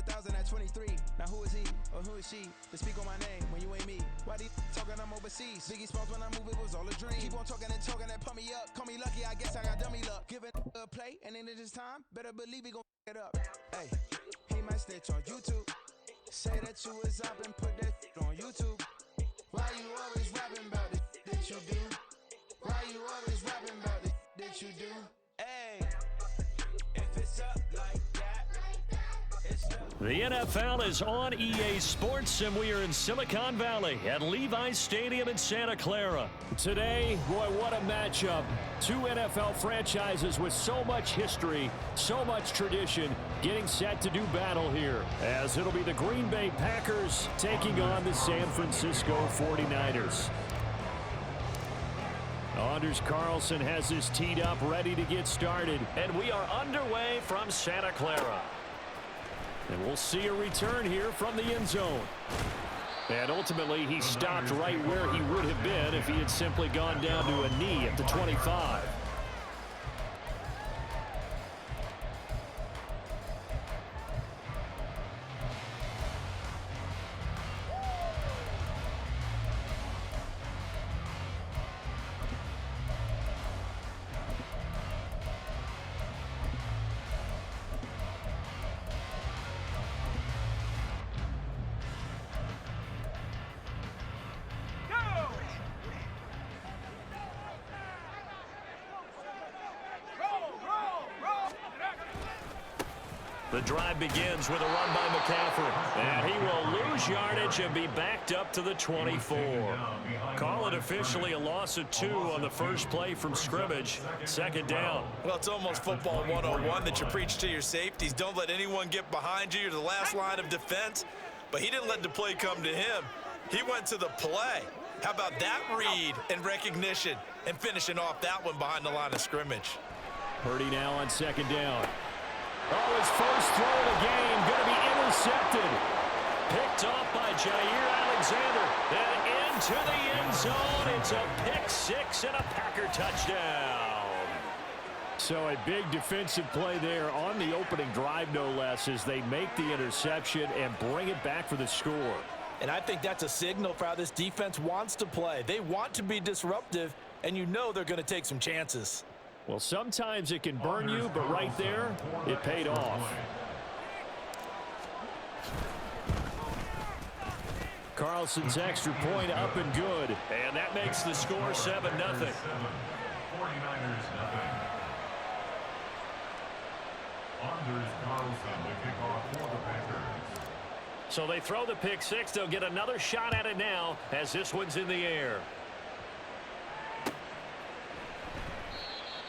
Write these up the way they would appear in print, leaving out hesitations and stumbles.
1,000 at 23. Now who is he or who is she to speak on my name when you ain't me? Why they talking I'm overseas? Biggie Smalls when I move it was all a dream. Keep on talking and pump me up. Call me lucky, I guess I got dummy luck. Give it a play and then this time, better believe he gon' it up. Hey, he might snitch on YouTube. Say that you was up and put that on YouTube. Why you always rapping about it that you do? Why you always rapping about it that you do? Hey, if it's up like that, it's up. The NFL is on EA Sports, and we are in Silicon Valley at Levi's Stadium in Santa Clara. Today, boy, what a matchup. Two NFL franchises with so much history, so much tradition, getting set to do battle here, as it'll be the Green Bay Packers taking on the San Francisco 49ers. Anders Carlson has this teed up, ready to get started. And we are underway from Santa Clara. And we'll see a return here from the end zone. And ultimately, he stopped right where he would have been if he had simply gone down to a knee at the 25. The drive begins with a run by McCaffrey. And he will lose yardage and be backed up to the 24. Call it officially a loss of 2 on the first play from scrimmage. Second down. Well, it's almost football 101 that you preach to your safeties. Don't let anyone get behind you. You're the last line of defense. But he didn't let the play come to him. He went to the play. How about that read and recognition and finishing off that one behind the line of scrimmage? Purdy now on second down. Oh, his first throw of the game going to be intercepted. Picked off by Jair Alexander. Then into the end zone. It's a pick six and a Packer touchdown. So a big defensive play there on the opening drive, no less, as they make the interception and bring it back for the score. And I think that's a signal for how this defense wants to play. They want to be disruptive, and you know they're going to take some chances. Well, sometimes it can burn you, but right there, it paid off. Carlson's extra point up and good. And that makes the score 7-0. 49ers, Anders Carlson, the kickoff for the Packers. So they throw the pick six. They'll get another shot at it now as this one's in the air.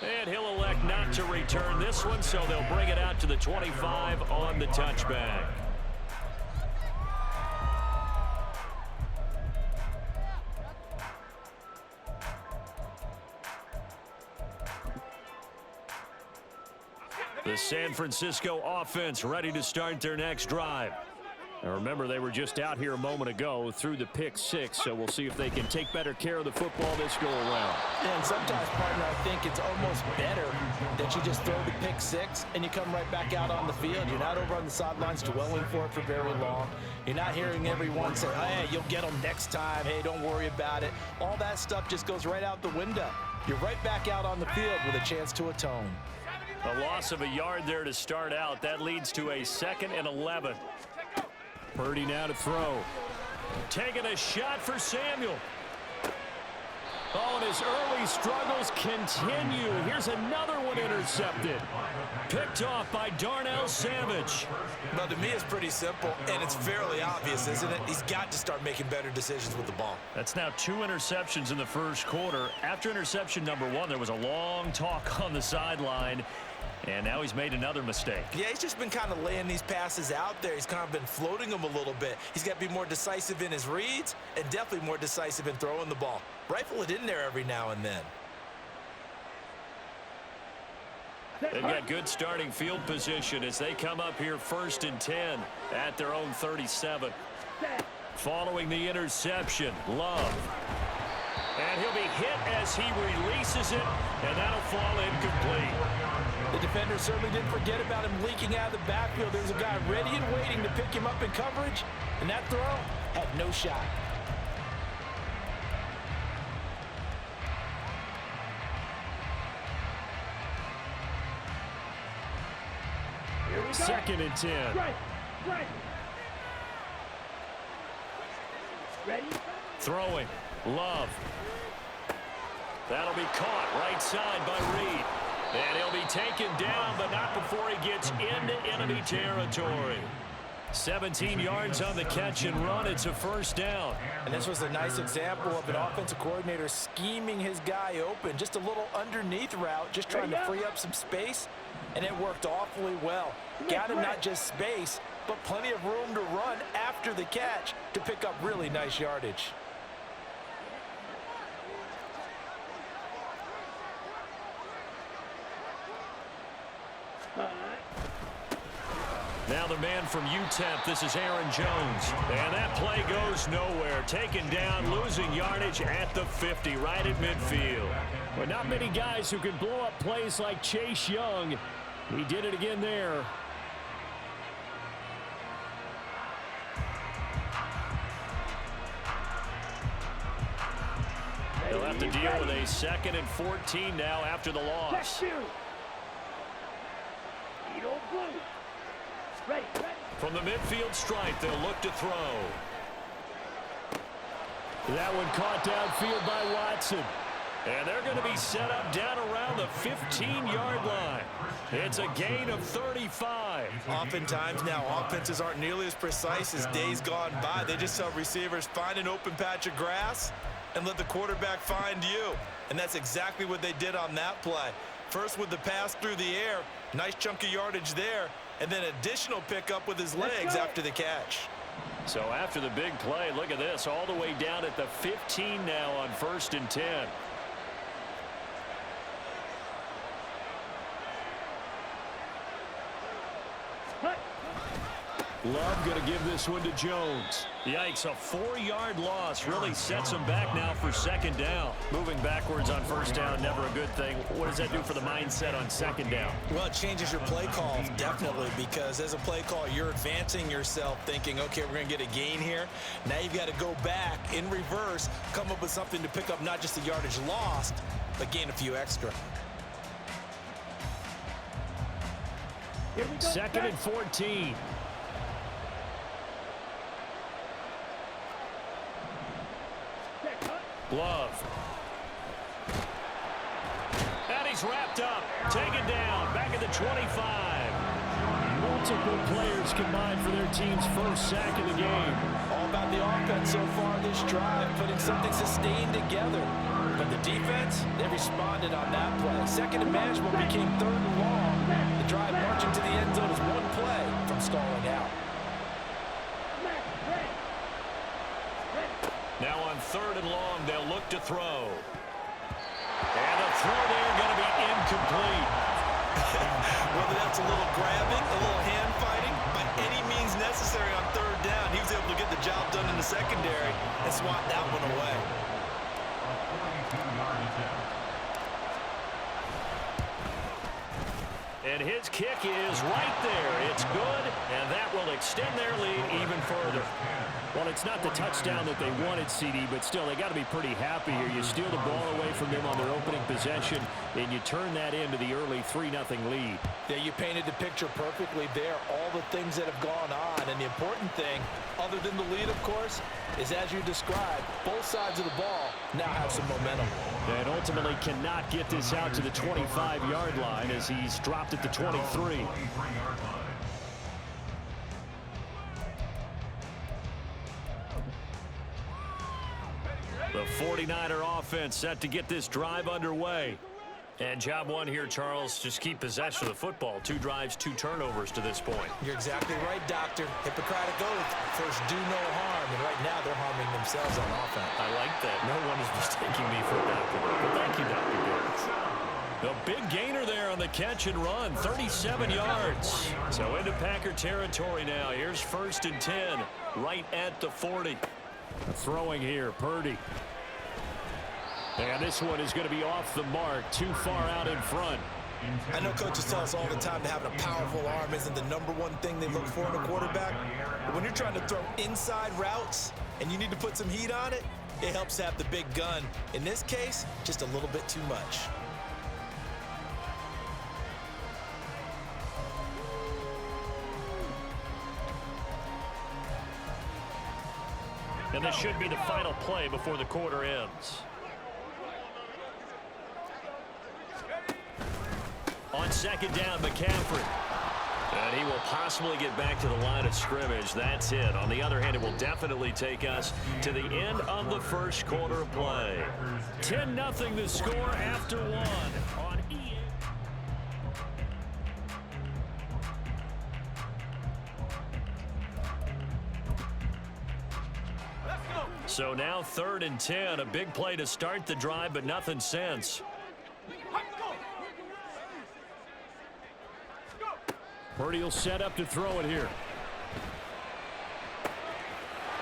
And he'll elect not to return this one, so they'll bring it out to the 25 on the touchback. The San Francisco offense ready to start their next drive. Now remember, they were just out here a moment ago through the pick six, so we'll see if they can take better care of the football this go around. And sometimes, partner, I think it's almost better that you just throw the pick six and you come right back out on the field. You're not over on the sidelines dwelling for it for very long. You're not hearing everyone say, hey, you'll get them next time. Hey, don't worry about it. All that stuff just goes right out the window. You're right back out on the field with a chance to atone. A loss of a yard there to start out. That leads to a 2nd and 11. Purdy now to throw. Taking a shot for Samuel. Oh, and his early struggles continue. Here's another one intercepted. Picked off by Darnell Savage. Well, to me, it's pretty simple, and it's fairly obvious, isn't it? He's got to start making better decisions with the ball. That's now 2 interceptions in the first quarter. After interception number 1, there was a long talk on the sideline. And now he's made another mistake. Yeah, he's just been kind of laying these passes out there. He's kind of been floating them a little bit. He's got to be more decisive in his reads and definitely more decisive in throwing the ball. Rifle it in there every now and then. They've got good starting field position as they come up here 1st and 10 at their own 37. Following the interception, Love. And he'll be hit as he releases it, and that'll fall incomplete. The defender certainly didn't forget about him leaking out of the backfield. There's a guy ready and waiting to pick him up in coverage, and that throw had no shot. Second and 10. Ready? Throwing. Love. That'll be caught right side by Reed. And he'll be taken down, but not before he gets into enemy territory. 17 yards on the catch and run. It's a first down. And this was a nice example of an offensive coordinator scheming his guy open. Just a little underneath route, just trying to free up some space, and it worked awfully well. Got him not just space, but plenty of room to run after the catch to pick up really nice yardage. Now the man from UTEP, this is Aaron Jones. And that play goes nowhere. Taken down, losing yardage at the 50, right at midfield. Well, not many guys who can blow up plays like Chase Young. He did it again there. They'll have to deal with a 2nd and 14 now after the loss. From the midfield stripe, they'll look to throw. That one caught downfield by Watson. And they're going to be set up down around the 15-yard line. It's a gain of 35. Oftentimes now, offenses aren't nearly as precise as days gone by. They just tell receivers, find an open patch of grass and let the quarterback find you. And that's exactly what they did on that play. First with the pass through the air, nice chunk of yardage there, and then additional pickup with his legs after the catch. So after the big play, look at this, all the way down at the 15 now on 1st and 10. Love going to give this one to Jones. Yikes, a 4-yard loss really sets him back now for 2nd down. Moving backwards on 1st down, never a good thing. What does that do for the mindset on 2nd down? Well, it changes your play call, definitely, because as a play call, you're advancing yourself thinking, okay, we're going to get a gain here. Now you've got to go back in reverse, come up with something to pick up not just the yardage lost, but gain a few extra. 2nd and 14. Love. And he's wrapped up. Taken down. Back at the 25. Multiple players combined for their team's first sack of the game. All about the offense so far this drive, putting something sustained together. But the defense, they responded on that play. 2nd and manageable became 3rd and long. The drive marching to the end zone is one play from stalling out. Now on 3rd and long, they'll look to throw. And the throw there going to be incomplete. Whether that's a little grabbing, a little hand fighting, by any means necessary on 3rd down, he was able to get the job done in the secondary and swat that one away. And his kick is right there. It's good, and that will extend their lead even further. Well, it's not the touchdown that they wanted, CD, but still, they got to be pretty happy here. You steal the ball away from them on their opening possession, and you turn that into the early 3-0 lead. Yeah, you painted the picture perfectly there. All the things that have gone on, and the important thing, other than the lead, of course, is as you described, both sides of the ball now have some momentum. And ultimately cannot get this out to the 25-yard line as he's dropped at the 23. The 49er offense set to get this drive underway. And job one here, Charles, just keep possession of the football. 2 drives, 2 turnovers to this point. You're exactly right, Doctor. Hippocratic oath. First, do no harm. And right now, they're harming themselves on offense. I like that. No one is mistaking me for a doctor. But thank you, Dr. Diggs. The big gainer there on the catch and run, 37 yards. So into Packer territory now. Here's 1st and 10, right at the 40. Throwing here, Purdy. And this one is going to be off the mark, too far out in front. I know coaches tell us all the time that having a powerful arm isn't the #1 thing they look for in a quarterback. But when you're trying to throw inside routes and you need to put some heat on it, it helps to have the big gun. In this case, just a little bit too much. And this should be the final play before the quarter ends. On second down, McCaffrey. And he will possibly get back to the line of scrimmage. That's it. On the other hand, it will definitely take us to the end of the first quarter of play. 10-0 the score after one on EA. So now 3rd and 10, a big play to start the drive, but nothing since. Purdy will set up to throw it here.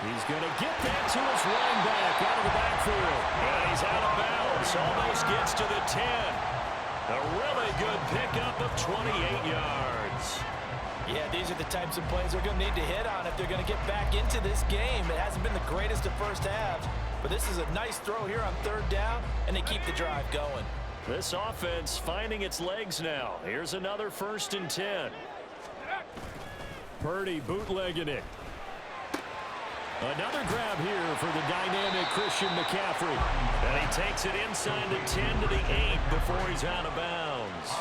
He's going to get that to his running back out of the backfield. And he's out of bounds. Almost gets to the 10. A really good pickup of 28 yards. Yeah, these are the types of plays they're going to need to hit on if they're going to get back into this game. It hasn't been the greatest of first halves, but this is a nice throw here on 3rd down, and they keep the drive going. This offense finding its legs now. Here's another 1st and 10. Purdy bootlegging it. Another grab here for the dynamic Christian McCaffrey. And he takes it inside the 10 to the 8 before he's out of bounds.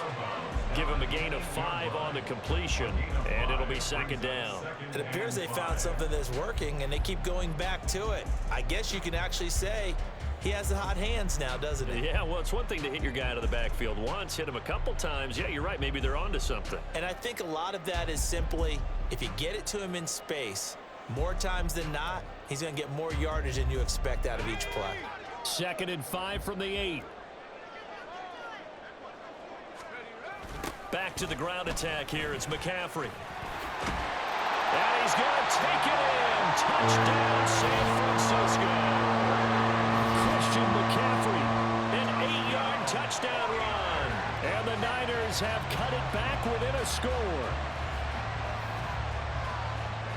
Give him a gain of 5 on the completion, and it'll be 2nd down. It appears they found something that's working, and they keep going back to it. I guess you can actually say he has the hot hands now, doesn't he? Yeah, well, it's one thing to hit your guy out of the backfield once, hit him a couple times. Yeah, you're right. Maybe they're onto something. And I think a lot of that is simply if you get it to him in space, more times than not, he's going to get more yardage than you expect out of each play. 2nd and 5 from the 8. Back to the ground attack here. It's McCaffrey. And he's going to take it in. Touchdown, San Francisco. Christian McCaffrey, an 8-yard touchdown run. And the Niners have cut it back within a score.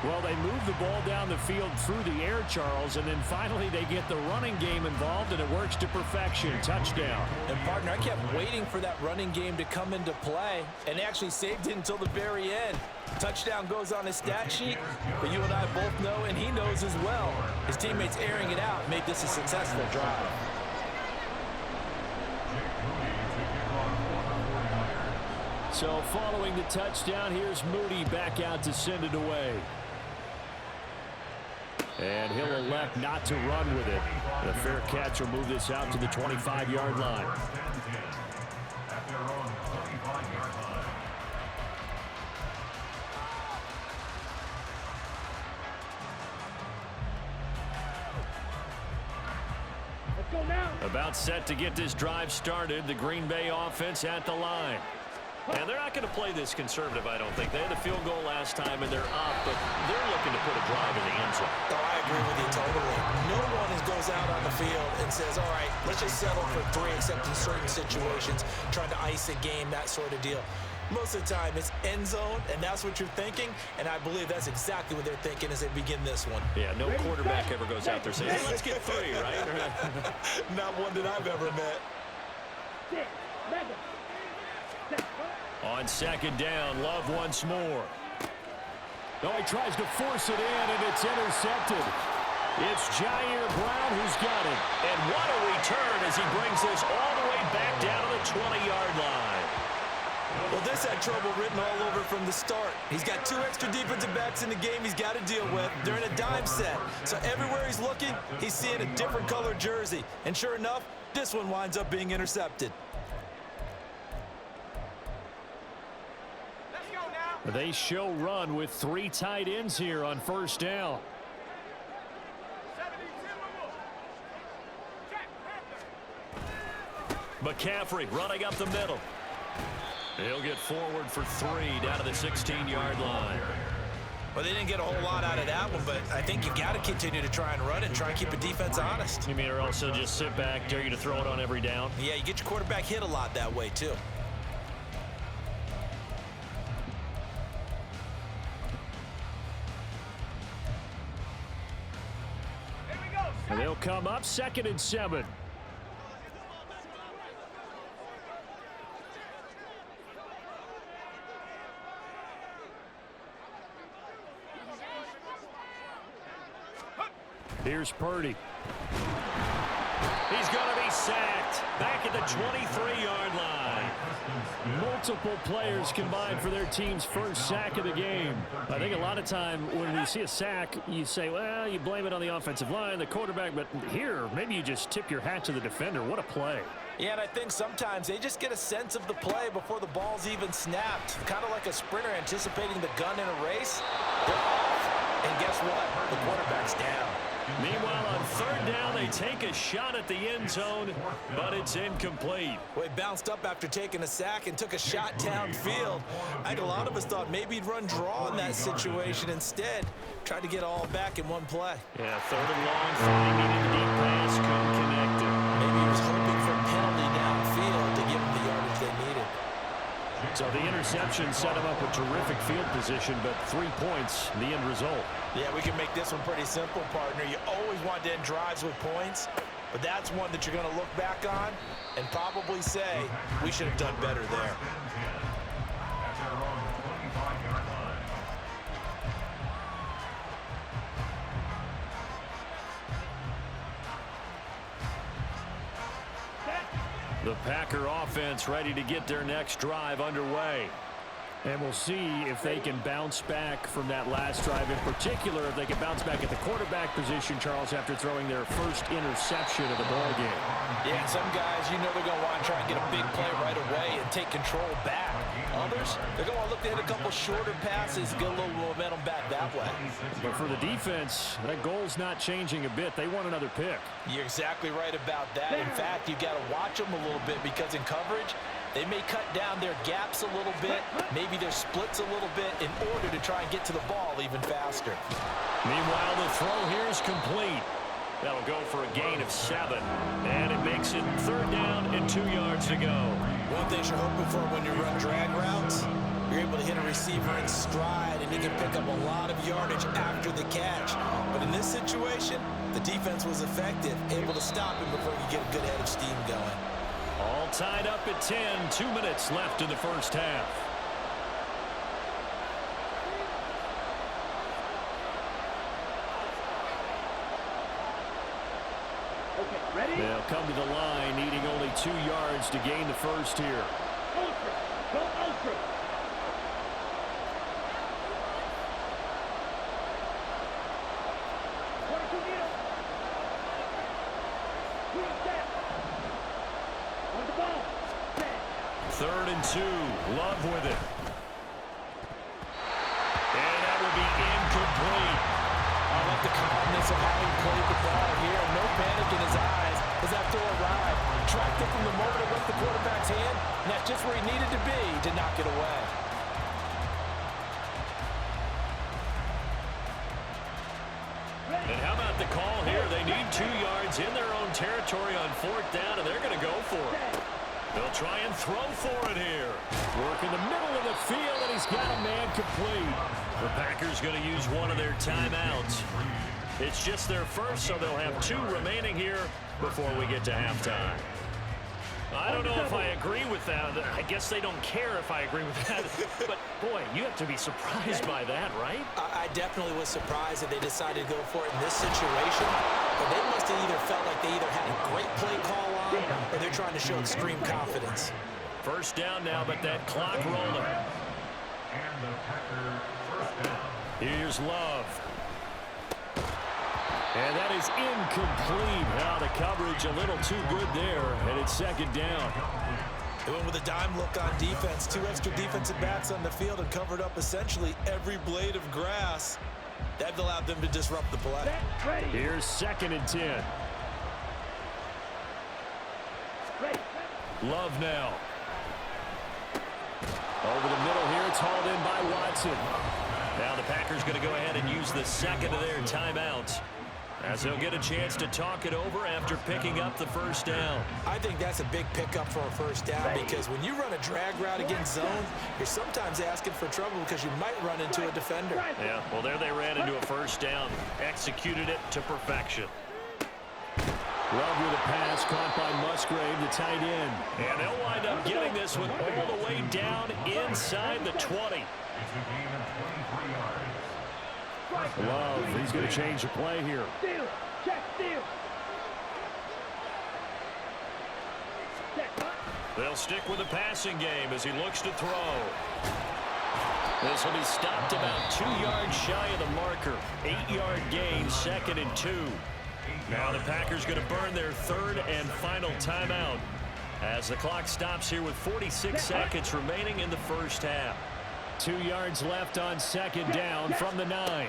Well, they move the ball down the field through the air, Charles, and then finally they get the running game involved, and it works to perfection. Touchdown. And, partner, I kept waiting for that running game to come into play, and they actually saved it until the very end. Touchdown goes on his stat sheet, but you and I both know, and he knows as well, his teammates airing it out made this a successful drive. So following the touchdown, here's Moody back out to send it away. And he'll elect not to run with it. The fair catch will move this out to the 25-yard line. About set to get this drive started. The Green Bay offense at the line. And they're not going to play this conservative, I don't think. They had a field goal last time, and they're up, but they're looking to put a drive in the end zone. Oh, I agree with you totally. No one goes out on the field and says, all right, let's just settle for 3, except in certain situations, trying to ice a game, that sort of deal. Most of the time, it's end zone, and that's what you're thinking, and I believe that's exactly what they're thinking as they begin this one. Yeah, no quarterback ever goes out there saying, hey, let's get 3, right? Not one that I've ever met. On 2nd down, Love once more. Oh, he tries to force it in, and it's intercepted. It's Jair Brown who's got it. And what a return as he brings this all the way back down to the 20-yard line. Well, this had trouble written all over from the start. He's got 2 extra defensive backs in the game he's got to deal with. They're in a dime set. So everywhere he's looking, he's seeing a different color jersey. And sure enough, this one winds up being intercepted. They show run with 3 tight ends here on 1st down. McCaffrey running up the middle. He'll get forward for 3 down to the 16-yard line. Well, they didn't get a whole lot out of that one, but I think you've got to continue to try and run and try and keep the defense honest. You mean, or also just sit back, dare you to throw it on every down? Yeah, you get your quarterback hit a lot that way, too. And they'll come up 2nd and 7. Here's Purdy. He's going to be sacked back at the 23-yard line. Multiple players combined for their team's first sack of the game. I think a lot of time when you see a sack, you say, well, you blame it on the offensive line, the quarterback, but here, maybe you just tip your hat to the defender. What a play. Yeah, and I think sometimes they just get a sense of the play before the ball's even snapped. Kind of like a sprinter anticipating the gun in a race. They're off, and guess what? The quarterback's down. Meanwhile, on 3rd down, they take a shot at the end zone, but it's incomplete. Well, he bounced up after taking a sack and took a shot downfield. I think a lot of us thought maybe he'd run draw in that situation. Instead, tried to get all back in one play. Yeah, 3rd and long, finding a deep pass, couldn't connect it. Maybe he was hoping for a penalty downfield to give him the yardage they needed. So the interception set him up with terrific field position, but 3 points, the end result. Yeah, we can make this one pretty simple, partner. You always want to end drives with points, but that's one that you're going to look back on and probably say, we should have done better there. The Packer offense ready to get their next drive underway. And we'll see if they can bounce back from that last drive. In particular, if they can bounce back at the quarterback position, Charles, after throwing their first interception of the ball game. Yeah, and some guys, you know they're going to want to try and get a big play right away and take control back. Others, they're going to look to hit a couple shorter passes, get a little momentum back that way. But for the defense, that goal's not changing a bit. They want another pick. You're exactly right about that. In fact, you've got to watch them a little bit because in coverage, they may cut down their gaps a little bit, maybe their splits a little bit in order to try and get to the ball even faster. Meanwhile, the throw here is complete. That'll go for a gain of 7. And it makes it 3rd down and 2 yards to go. One thing you're hoping for when you run drag routes, you're able to hit a receiver in stride and you can pick up a lot of yardage after the catch. But in this situation, the defense was effective, able to stop him before you get a good head of steam going. All tied up at 10, 2 minutes left in the first half. Okay, ready? They'll come to the line, needing only 2 yards to gain the first here. Ultra, go ultra. Third and 2, Love with it. And that will be incomplete. I like the calmness of how he played the ball here. No panic in his eyes as that throw arrived. Tracked it from the moment it left the quarterback's hand, and that's just where he needed to be to knock it away. And how about the call here? They need 2 yards in their own territory on 4th down, and they're going to go for it. They'll try and throw for it here. Work in the middle of the field, and he's got a man complete. The Packers going to use one of their timeouts. It's just their first, so they'll have 2 remaining here before we get to halftime. I don't know if I agree with that. I guess they don't care if I agree with that. But, boy, you have to be surprised by that, right? I definitely was surprised that they decided to go for it in this situation. But they must have either felt like they either had a great play call on or they're trying to show extreme confidence. First down now, but that clock rolling. And the Packers first down. Here's Love. And that is incomplete. Now the coverage a little too good there, and it's 2nd down. They went with a dime look on defense. 2 extra defensive backs on the field and covered up essentially every blade of grass. That allowed them to disrupt the play. Here's 2nd and 10. Love now. Over the middle here, it's hauled in by Watson. Now the Packers going to go ahead and use the second of their timeouts, as they'll get a chance to talk it over after picking up the first down. I think that's a big pickup for a first down, because when you run a drag route against zone, you're sometimes asking for trouble because you might run into a defender. Yeah, well, there they ran into a first down, executed it to perfection. Love with a pass caught by Musgrave, the tight end. And they'll wind up getting this one all the way down inside the 20. It's a gain of 23 yards. Love, he's going to change the play here. Steal. Check, steal. Check, huh? They'll stick with the passing game as he looks to throw. This will be stopped about 2 yards shy of the marker. 8-yard gain, 2nd and 2. Now the Packers going to burn their third and final timeout as the clock stops here with 46 seconds remaining in the first half. 2 yards left on second down from the 9.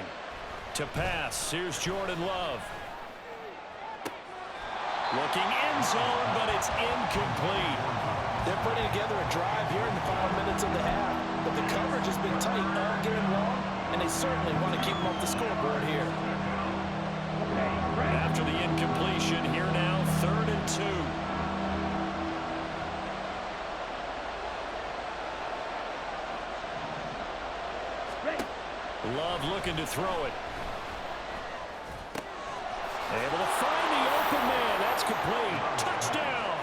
To pass, here's Jordan Love. Looking end zone, but it's incomplete. They're putting together a drive here in the final minutes of the half, but the coverage has been tight all game long, and they certainly want to keep them off the scoreboard here. After the incompletion, here now, 3rd and 2. Love looking to throw it. Able to find the open man. That's complete. Touchdown.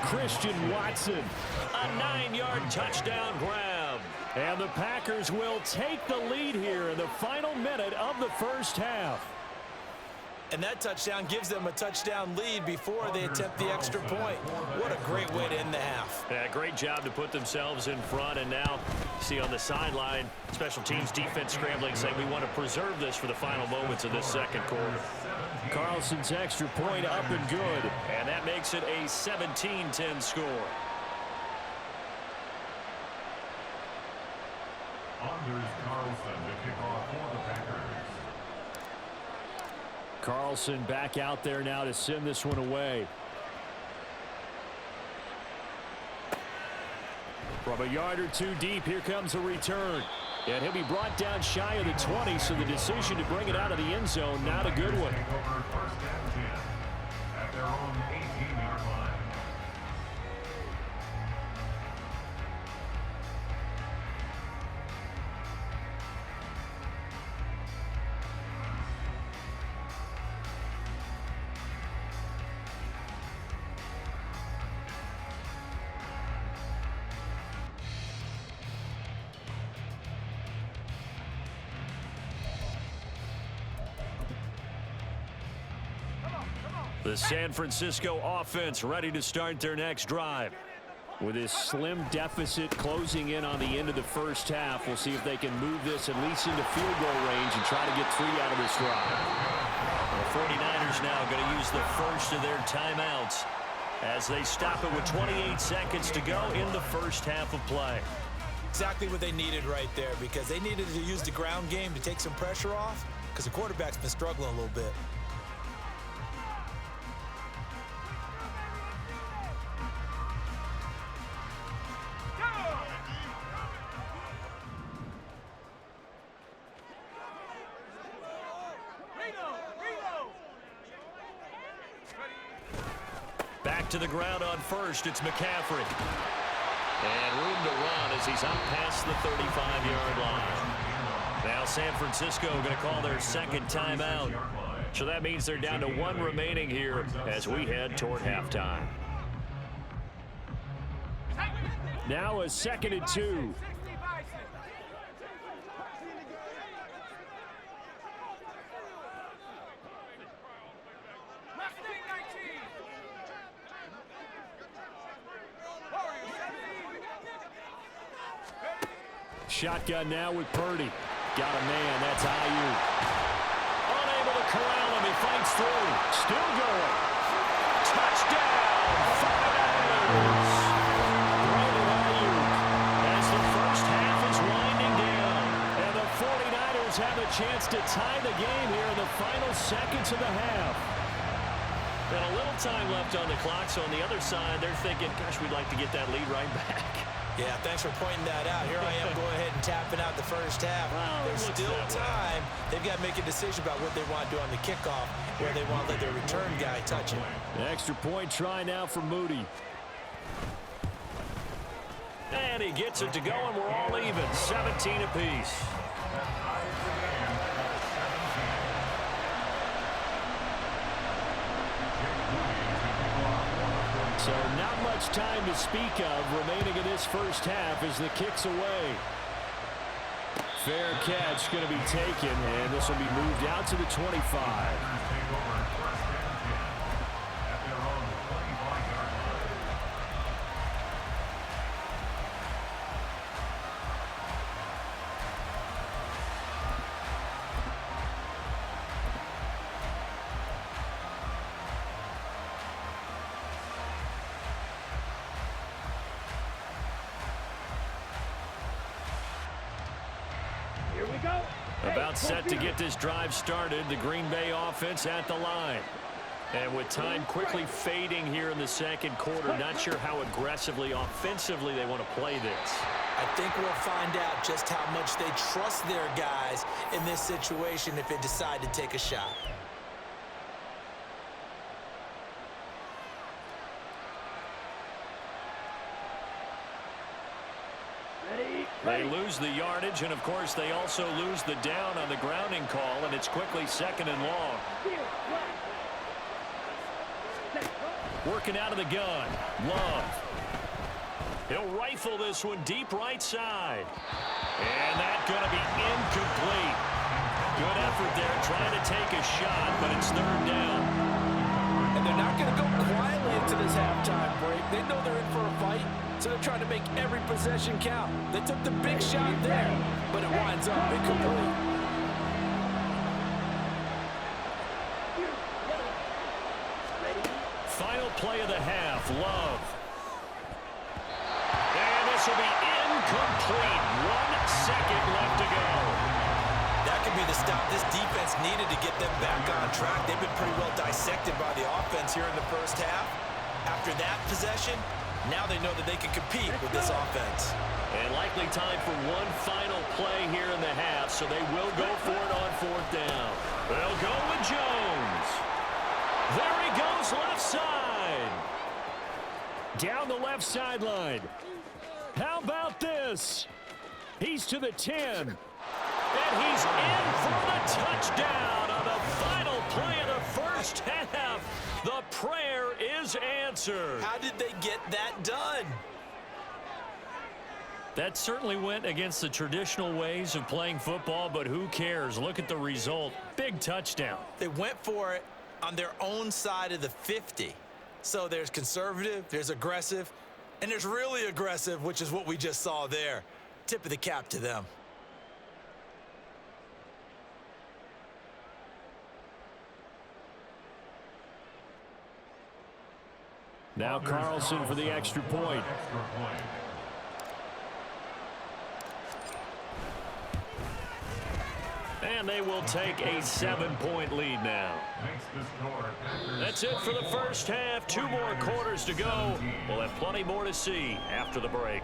Christian Watson. A 9-yard touchdown grab. And the Packers will take the lead here in the final minute of the first half. And that touchdown gives them a touchdown lead before they attempt the extra point. What a great way to end the half. Yeah, great job to put themselves in front. And now, see on the sideline, special teams defense scrambling, saying we want to preserve this for the final moments of this second quarter. Carlson's extra point up and good. And that makes it a 17-10 score. Anders Carlson to kick off for the Packers. Carlson back out there now to send this one away. From a yard or two deep, here comes a return. And he'll be brought down shy of the 20, so the decision to bring it out of the end zone, not a good one. Take over 1st and 10 at their own 18-yard line. The San Francisco offense ready to start their next drive. With this slim deficit closing in on the end of the first half, we'll see if they can move this at least into field goal range and try to get 3 out of this drive. The 49ers now going to use the first of their timeouts as they stop it with 28 seconds to go in the first half of play. Exactly what they needed right there, because they needed to use the ground game to take some pressure off, because the quarterback's been struggling a little bit. Back to the ground on first, it's McCaffrey. And room to run as he's up past the 35-yard line. Now San Francisco going to call their second timeout. So that means they're down to 1 remaining here as we head toward halftime. Now a 2nd and 2. Shotgun now with Purdy. Got a man. That's Ayuk. Unable to corral him. He fights through. Still going. Touchdown! 49ers! Brandon Ayuk. As the first half is winding down. And the 49ers have a chance to tie the game here in the final seconds of the half. And a little time left on the clock, so on the other side, they're thinking, gosh, we'd like to get that lead right back. Yeah, thanks for pointing that out. Here I am going ahead and tapping out the first half. There's still time. They've got to make a decision about what they want to do on the kickoff, where they want to let their return guy touch it. The extra point try now for Moody. And he gets it to go, and we're all even, 17 apiece. So not much time to speak of remaining in this first half as the kick's away. Fair catch going to be taken, and this will be moved out to the 25. Here we go. About set to get this drive started. The Green Bay offense at the line. And with time quickly fading here in the second quarter, not sure how aggressively, offensively they want to play this. I think we'll find out just how much they trust their guys in this situation if they decide to take a shot. They lose the yardage, and of course they also lose the down on the grounding call, and it's quickly second and long. Working out of the gun. Love. He'll rifle this one deep right side. And that's going to be incomplete. Good effort there trying to take a shot, but it's third down. And they're not going to go quietly into this halftime break. They know they're in for a fight, so they're trying to make every possession count. They took the big shot there, but it winds up incomplete. Final play of the half, Love. And this will be incomplete. 1 second left to go. That could be the stop this defense needed to get them back on track. They've been pretty well dissected by the offense here in the first half. After that possession, now they know that they can compete with this offense. And likely time for one final play here in the half, so they will go for it on fourth down. They'll go with Jones. There he goes left side. Down the left sideline. How about this? He's to the 10. And he's in for the touchdown on the final play of the first half. The prayer is answered. How did they get that done? That certainly went against the traditional ways of playing football, but who cares? Look at the result. Big touchdown. They went for it on their own side of the 50. So there's conservative, there's aggressive, and there's really aggressive, which is what we just saw there. Tip of the cap to them. Now Carlson for the extra point. And they will take a 7-point lead now. That's it for the first half. 2 more quarters to go. We'll have plenty more to see after the break.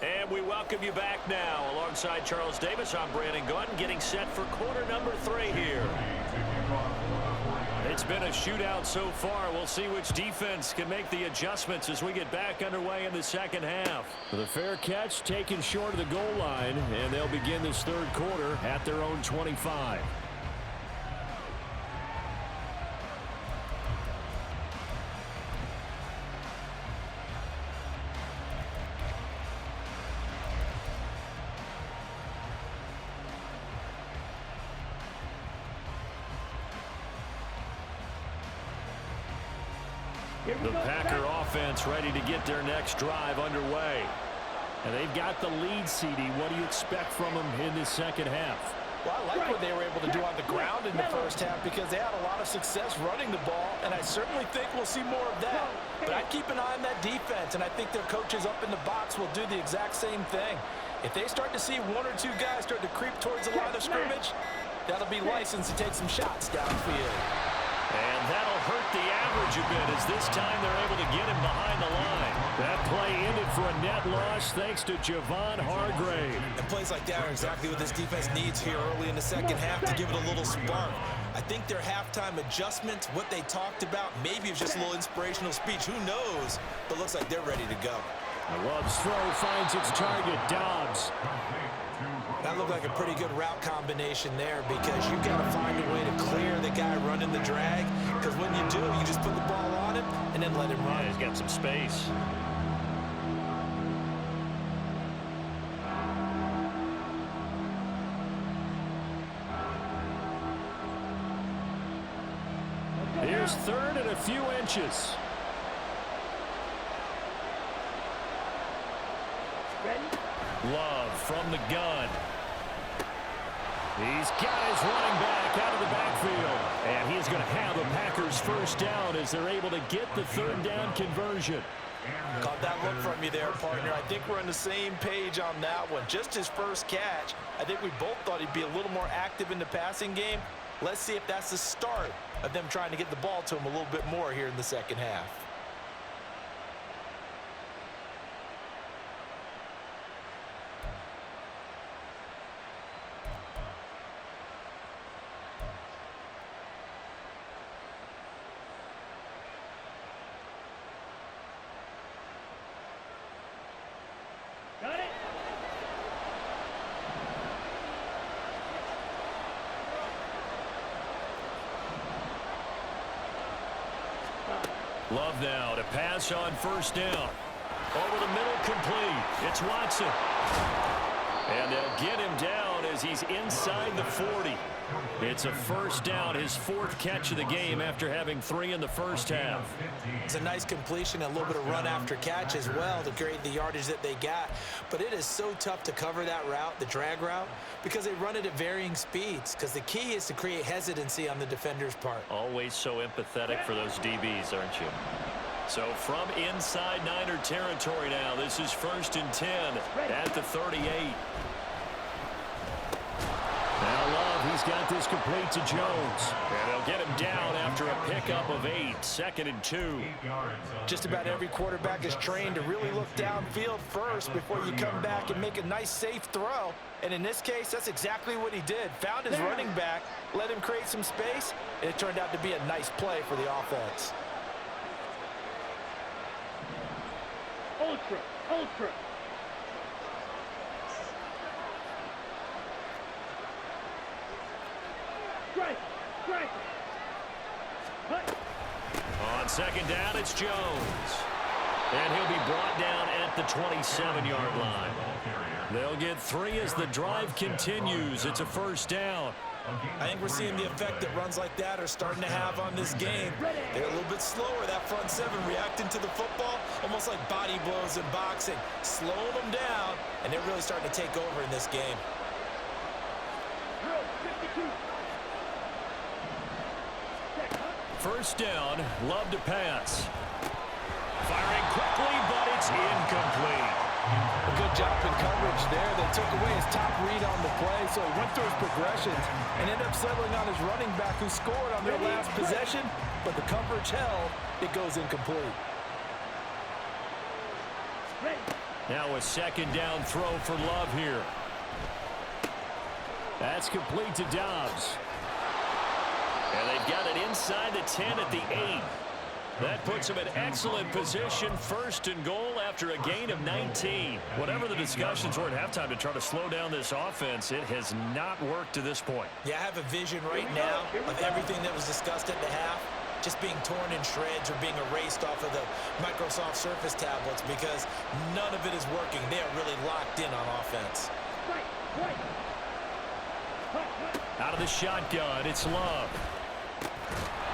And we welcome you back now. Alongside Charles Davis, I'm Brandon Gordon, getting set for quarter number 3 here. It's been a shootout so far. We'll see which defense can make the adjustments as we get back underway in the second half. The fair catch taken short of the goal line, and they'll begin this third quarter at their own 25. The Packer offense ready to get their next drive underway. And they've got the lead, CD. What do you expect from them in this second half? Well, I like what they were able to do on the ground in the first half because they had a lot of success running the ball, and I certainly think we'll see more of that. But I'd keep an eye on that defense, and I think their coaches up in the box will do the exact same thing. If they start to see one or two guys start to creep towards the line of scrimmage, that'll be license to take some shots downfield. And that'll hurt the average a bit as this time they're able to get him behind the line. That play ended for a net loss thanks to Javon Hargrave. And plays like that are exactly what this defense needs here early in the second half to give it a little spark. I think their halftime adjustments, what they talked about, maybe it's just a little inspirational speech. Who knows? But looks like they're ready to go. Love's throw finds its target, Dobbs. That looked like a pretty good route combination there because you've got to find a way to clear the guy running the drag, because when you do, you just put the ball on him and then let him run. Yeah, he's got some space. Here's third and a few inches. Love from the gun. He's got his running back out of the backfield. And he's going to have the Packers first down as they're able to get the third down conversion. Caught that look from you there, partner. I think we're on the same page on that one. Just his first catch, I think we both thought he'd be a little more active in the passing game. Let's see if that's the start of them trying to get the ball to him a little bit more here in the second half. Got it. Love now to pass on first down. Over the middle, complete. It's Watson. And they'll get him down as he's inside the 40. It's a first down, his fourth catch of the game after having 3 in the first half. It's a nice completion, a little bit of run after catch as well to create the yardage that they got. But it is so tough to cover that route, the drag route, because they run it at varying speeds. Because the key is to create hesitancy on the defender's part. Always so empathetic for those DBs, aren't you? So from inside Niner territory now, this is 1st and 10 at the 38. Now Love, he's got this complete to Jones. And they'll get him down after a pickup of 8, 2nd and 2. Just about every quarterback is trained to really look downfield first before you come back and make a nice, safe throw. And in this case, that's exactly what he did. Found his running back, let him create some space, and it turned out to be a nice play for the offense. Ultra, ultra. Strike, strike. Cut. On 2nd down, it's Jones. And he'll be brought down at the 27-yard line. They'll get 3 as the drive continues. It's a first down. I think we're seeing the effect that runs like that are starting to have on this game. They're a little bit slower, that front 7, reacting to the football, almost like body blows in boxing, slowing them down, and they're really starting to take over in this game. Drill 52. First down, Love to pass. Firing quickly, but it's incomplete. A good job in coverage there. They took away his top read on the play, so he went through his progressions and ended up settling on his running back who scored on their last possession, but the coverage held. It goes incomplete. Now a 2nd down throw for Love here. That's complete to Dobbs. And they've got it inside the 10 at the 8. That puts them in excellent position, 1st and goal after a gain of 19. Whatever the discussions were at halftime to try to slow down this offense, it has not worked to this point. Yeah, I have a vision right now of everything that was discussed at the half just being torn in shreds or being erased off of the Microsoft Surface tablets because none of it is working. They are really locked in on offense. Out of the shotgun, it's Love.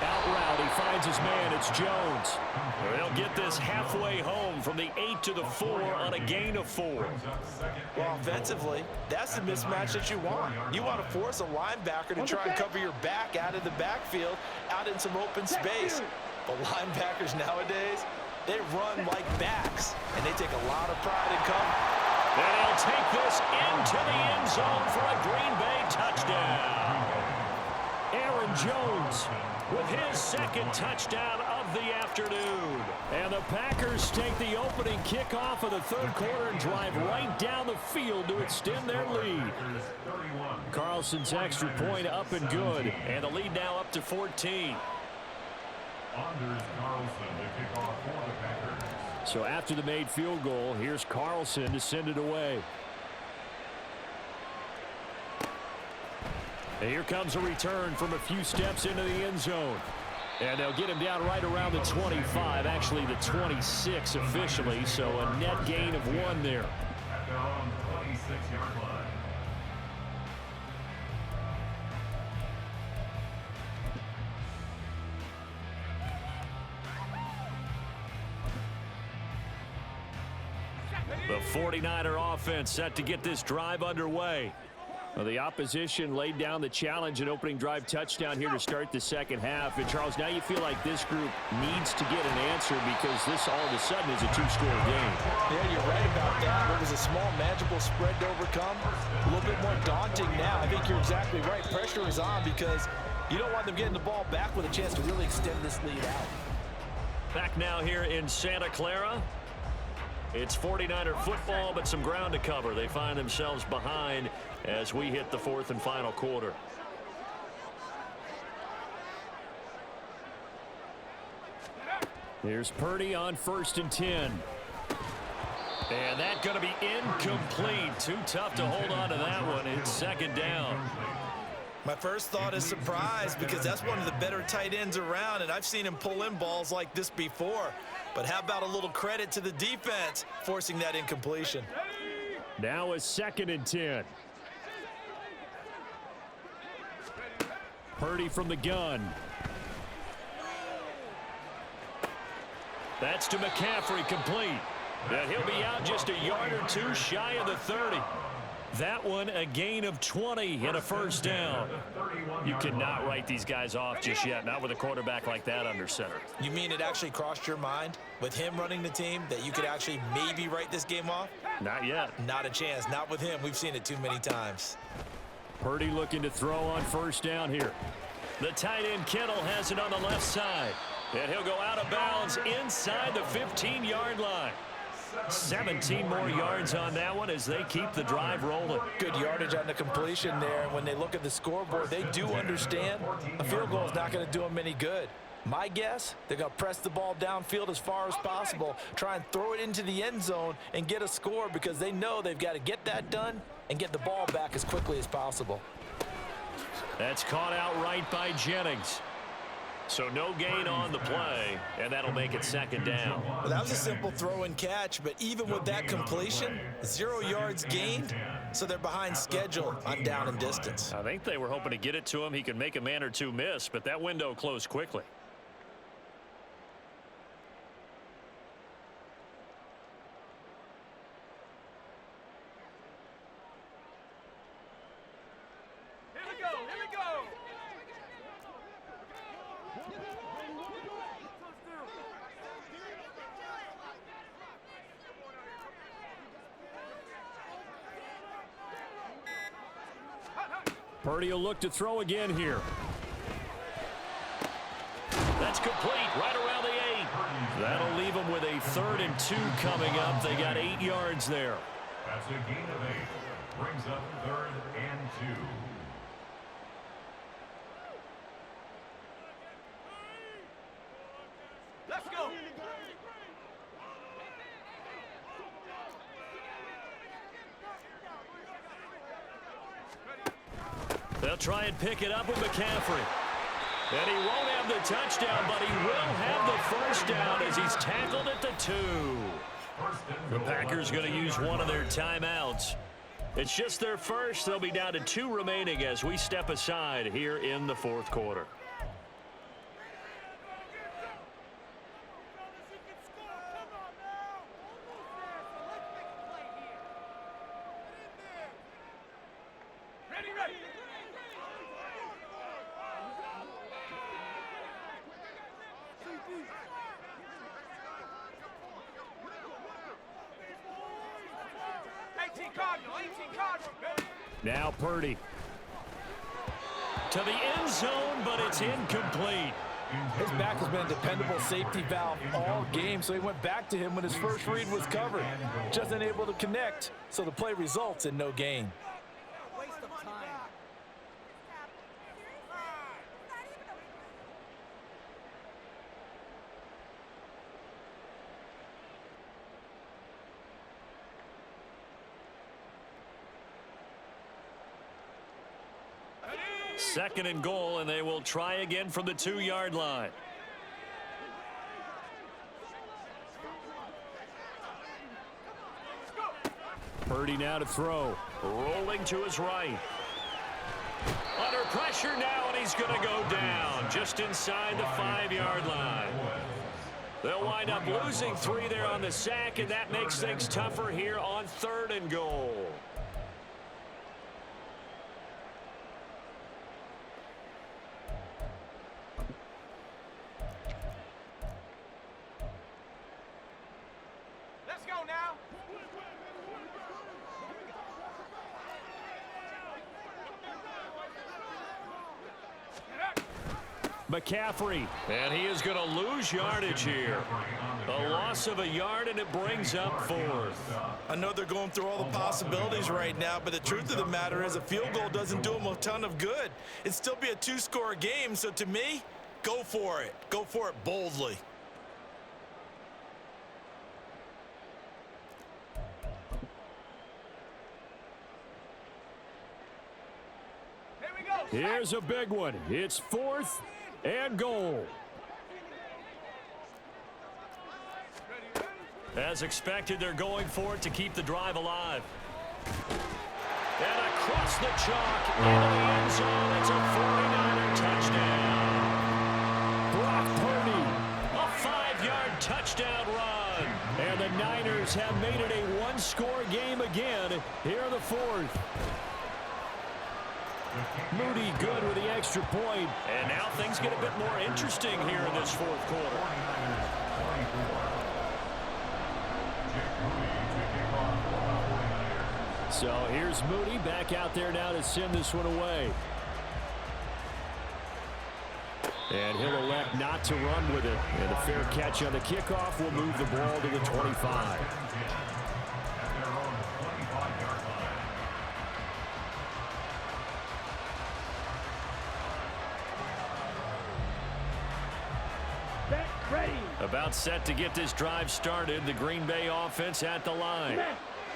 Out route, he finds his man. It's Jones. They'll get this halfway home from the 8 to the 4 on a gain of 4. Well, offensively, that's the mismatch that you want. You want to force a linebacker to try and cover your back out of the backfield, out in some open space. But linebackers nowadays, they run like backs, and they take a lot of pride in cover. And he'll take this into the end zone for a Green Bay touchdown. Aaron Jones with his second touchdown of the afternoon. And the Packers take the opening kickoff of the third quarter and drive right down the field to extend their lead. Carlson's extra point up and good. And the lead now up to 14. Anders Carlson to kick off for the Packers. So after the made field goal, here's Carlson to send it away. And here comes a return from a few steps into the end zone. And they'll get him down right around the 25, actually the 26 officially, so a net gain of 1 there. At their own 26-yard line. The 49er offense set to get this drive underway. Well, the opposition laid down the challenge and opening drive touchdown here to start the second half. And, Charles, now you feel like this group needs to get an answer because this all of a sudden is a two-score game. Yeah, you're right about that. It was a small, manageable spread to overcome. A little bit more daunting now. I think you're exactly right. Pressure is on because you don't want them getting the ball back with a chance to really extend this lead out. Back now here in Santa Clara. It's 49er football, but some ground to cover. They find themselves behind as we hit the fourth and final quarter. Here's Purdy on 1st and 10. And that's going to be incomplete. Too tough to hold on to that one. It's second down. My first thought is surprise because that's one of the better tight ends around, and I've seen him pull in balls like this before. But how about a little credit to the defense forcing that incompletion? Now it's 2nd and 10. Purdy from the gun. That's to McCaffrey, complete. And he'll be out just a yard or two shy of the 30. That one a gain of 20 and a first down. You cannot write these guys off just yet, not with a quarterback like that under center. You mean it actually crossed your mind with him running the team that you could actually maybe write this game off? Not yet. Not a chance. Not with him. We've seen it too many times. Purdy looking to throw on first down here. The tight end Kittle has it on the left side. And he'll go out of bounds inside the 15-yard line. 17 more yards on that one as they keep the drive rolling. Good yardage on the completion there. And when they look at the scoreboard, they do understand a field goal is not going to do them any good. My guess, they're going to press the ball downfield as far as possible, try and throw it into the end zone and get a score because they know they've got to get that done and get the ball back as quickly as possible. That's caught out right by Jennings. So no gain on the play, and that'll make it second down. Well, that was a simple throw and catch, but even with that completion, 0 yards gained, so they're behind schedule on down and distance. I think they were hoping to get it to him. He could make a man or two miss, but that window closed quickly. Purdy will look to throw again here. That's complete right around the 8. That'll leave them with a 3rd and 2 coming up. They got 8 yards there. That's a gain of 8. Brings up 3rd and 2. Let's go. They'll try and pick it up with McCaffrey. And he won't have the touchdown, but he will have the first down as he's tackled at the 2. The Packers going to use one of their timeouts. It's just their first. They'll be down to 2 remaining as we step aside here in the fourth quarter. Now Purdy. To the end zone, but it's incomplete. His back has been a dependable safety valve all game, so he went back to him when his first read was covered. Just unable to connect, so the play results in no gain. Waste of time. Second and goal, and they will try again from the 2-yard line. Purdy now to throw. Rolling to his right. Under pressure now, and he's going to go down just inside the 5-yard line. They'll wind up losing 3 there on the sack, and that makes things tougher here on 3rd and goal. Let's go now. McCaffrey. And he is going to lose yardage here. A loss of a yard, and it brings up 4th. I know they're going through all the possibilities right now, but the truth of the matter is a field goal doesn't do them a ton of good. It'd still be a 2-score game, so to me, go for it. Go for it boldly. Here we go. Here's a big one. It's 4th and goal. As expected, they're going for it to keep the drive alive. And across the chalk into the end zone. It's a 49er touchdown. Brock Purdy. A 5-yard touchdown run. And the Niners have made it a 1-score game again here in the 4th. Moody good with the extra point. And now things get a bit more interesting here in this 4th quarter. So here's Moody back out there now to send this one away. And he'll elect not to run with it. And a fair catch on the kickoff will move the ball to the 25. About set to get this drive started. The Green Bay offense at the line.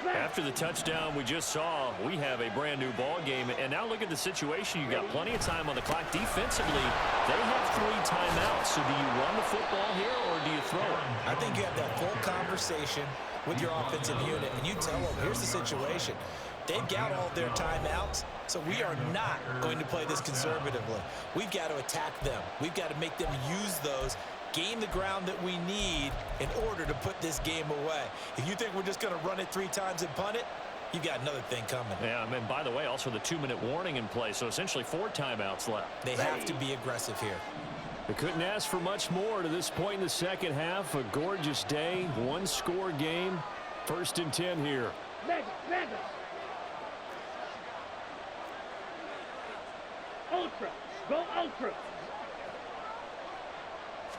After the touchdown we just saw, we have a brand new ball game. And now look at the situation. You've got plenty of time on the clock. Defensively, they have 3 timeouts. So do you run the football here or do you throw it? I think you have that full conversation with your offensive unit, and you tell them, here's the situation. They've got all their timeouts, so we are not going to play this conservatively. We've got to attack them. We've got to make them use those, gain the ground that we need in order to put this game away. If you think we're just going to run it 3 times and punt it, you've got another thing coming. Yeah, and by the way, also the 2-minute warning in play, so essentially 4 timeouts left. They have to be aggressive here. They couldn't ask for much more to this point in the second half. A gorgeous day, 1-score game. 1st and 10 here. Ultra. Go ultra.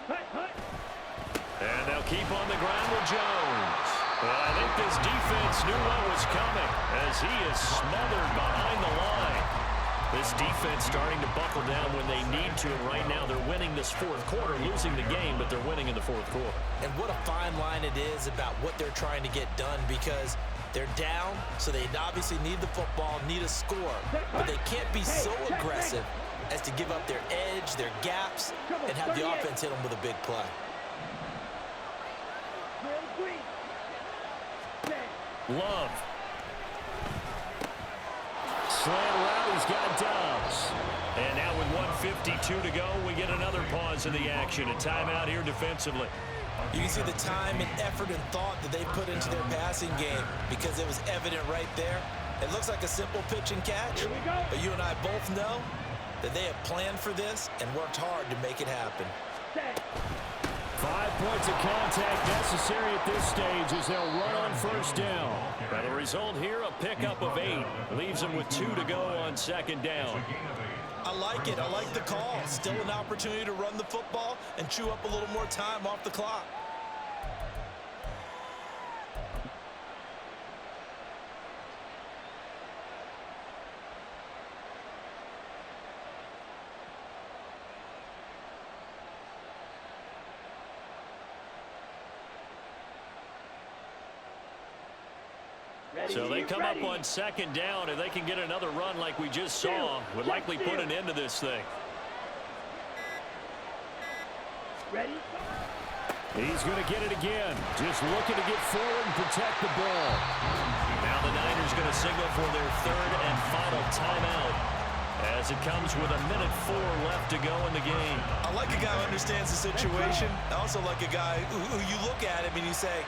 And they'll keep on the ground with Jones. Well, I think this defense knew what was coming as he is smothered behind the line. This defense starting to buckle down when they need to, and right now they're winning this 4th quarter, losing the game, but they're winning in the 4th quarter. And what a fine line it is about what they're trying to get done, because they're down, so they obviously need the football, need a score, but they can't be so aggressive as to give up their edge, their gaps, and have the offense hit them with a big play. Love. Slant route, he's got Dobbs. And now with 1:52 to go, we get another pause in the action. A timeout here defensively. You can see the time and effort and thought that they put into their passing game, because it was evident right there. It looks like a simple pitch and catch, but you and I both know that they have planned for this and worked hard to make it happen. 5 points of contact necessary at this stage as they'll run on first down. Now the result here, a pickup of 8. Leaves them with 2 to go on second down. I like it. I like the call. Still an opportunity to run the football and chew up a little more time off the clock. So they come up on second down, and they can get another run like we just saw. Would likely put an end to this thing. Ready? He's going to get it again. Just looking to get forward and protect the ball. Now the Niners going to signal for their third and final timeout as it comes with 1:04 left to go in the game. I like a guy who understands the situation. I also like a guy who you look at him and you say,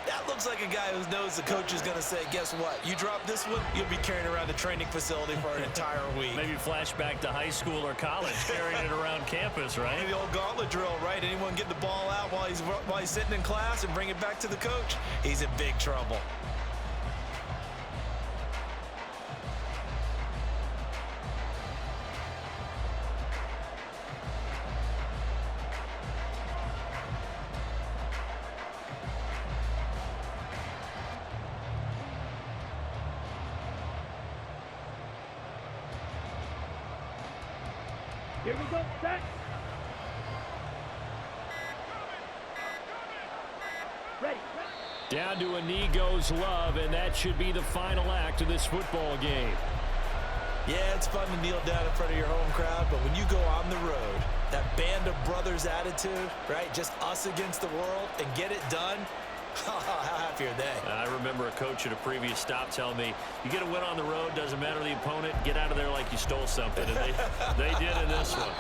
that looks like a guy who knows the coach is going to say, guess what? You drop this one, you'll be carrying around the training facility for an entire week. Maybe flashback to high school or college, carrying it around campus, right? The old gauntlet drill, right? Anyone get the ball out while he's sitting in class and bring it back to the coach? He's in big trouble. Here we go, set. Ready. Down to a knee goes Love, and that should be the final act of this football game. Yeah, it's fun to kneel down in front of your home crowd, but when you go on the road, that band of brothers attitude, right? Just us against the world and get it done. How happy are they? I remember a coach at a previous stop telling me, you get a win on the road, doesn't matter the opponent, get out of there like you stole something. And they did in this one.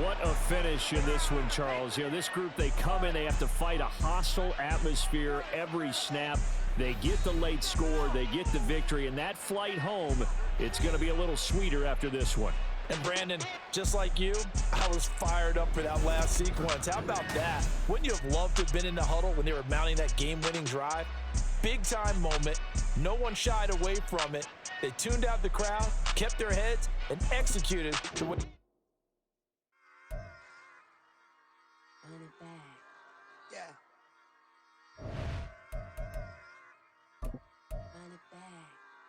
What a finish in this one, Charles. You know, this group, they come in, they have to fight a hostile atmosphere every snap. They get the late score, they get the victory, and that flight home, it's going to be a little sweeter after this one. And Brandon, just like you, I was fired up for that last sequence. How about that? Wouldn't you have loved to have been in the huddle when they were mounting that game-winning drive? Big-time moment. No one shied away from it. They tuned out the crowd, kept their heads, and executed to what... Run it back. Yeah.